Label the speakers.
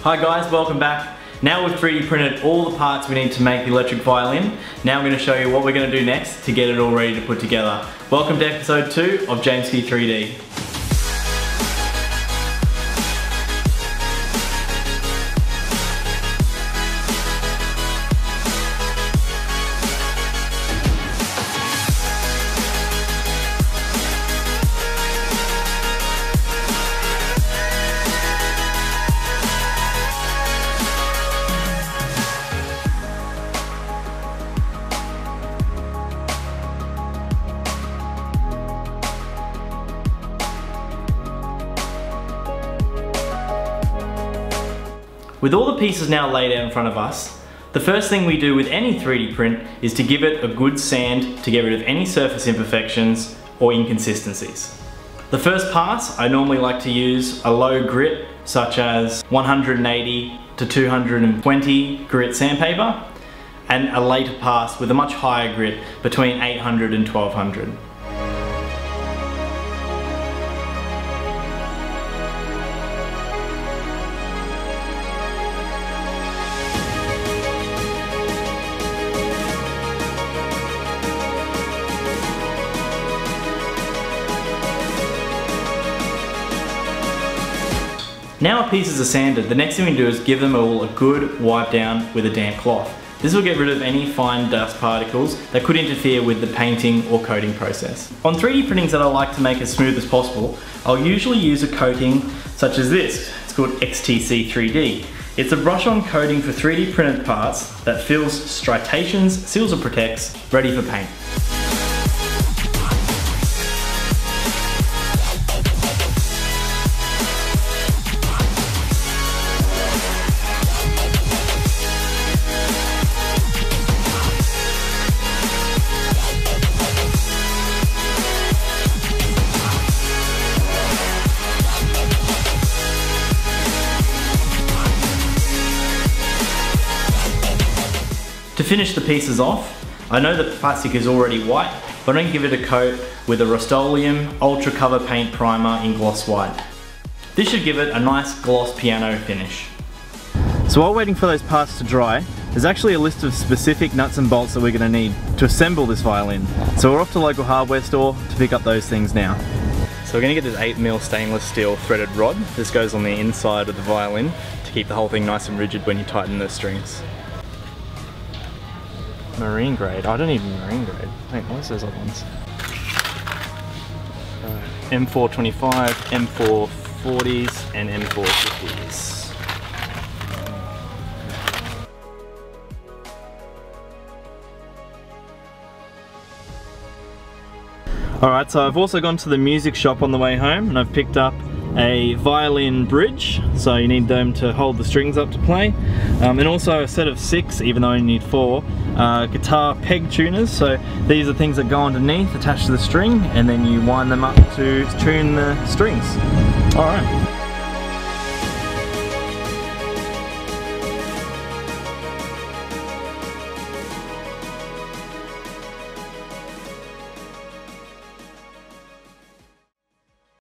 Speaker 1: Hi guys, welcome back. Now we've 3D printed all the parts we need to make the electric violin. Now I'm going to show you what we're going to do next to get it all ready to put together. Welcome to episode 2 of James Key 3D. With all the pieces now laid out in front of us, the first thing we do with any 3D print is to give it a good sand to get rid of any surface imperfections or inconsistencies. The first pass, I normally like to use a low grit such as 180 to 220 grit sandpaper, and a later pass with a much higher grit between 800 and 1200. Now our pieces are sanded, the next thing we do is give them all a good wipe down with a damp cloth. This will get rid of any fine dust particles that could interfere with the painting or coating process. On 3D printings that I like to make as smooth as possible, I'll usually use a coating such as this. It's called XTC 3D. It's a brush-on coating for 3D printed parts that fills striations, seals or protects, ready for paint. To finish the pieces off, I know the plastic is already white, but I'm going to give it a coat with a Rust-Oleum Ultra Cover Paint Primer in gloss white. This should give it a nice gloss piano finish. So while waiting for those parts to dry, there's actually a list of specific nuts and bolts that we're going to need to assemble this violin. So we're off to the local hardware store to pick up those things now. So we're going to get this 8mm stainless steel threaded rod. This goes on the inside of the violin to keep the whole thing nice and rigid when you tighten the strings. Marine grade? I don't need marine grade. Wait, what's those other ones? M425, M440s, and M450s. Alright, so I've also gone to the music shop on the way home and I've picked up a violin bridge, so you need them to hold the strings up to play, and also a set of 6, even though you need 4, guitar peg tuners. So these are things that go underneath, attached to the string, and then you wind them up to tune the strings. Alright.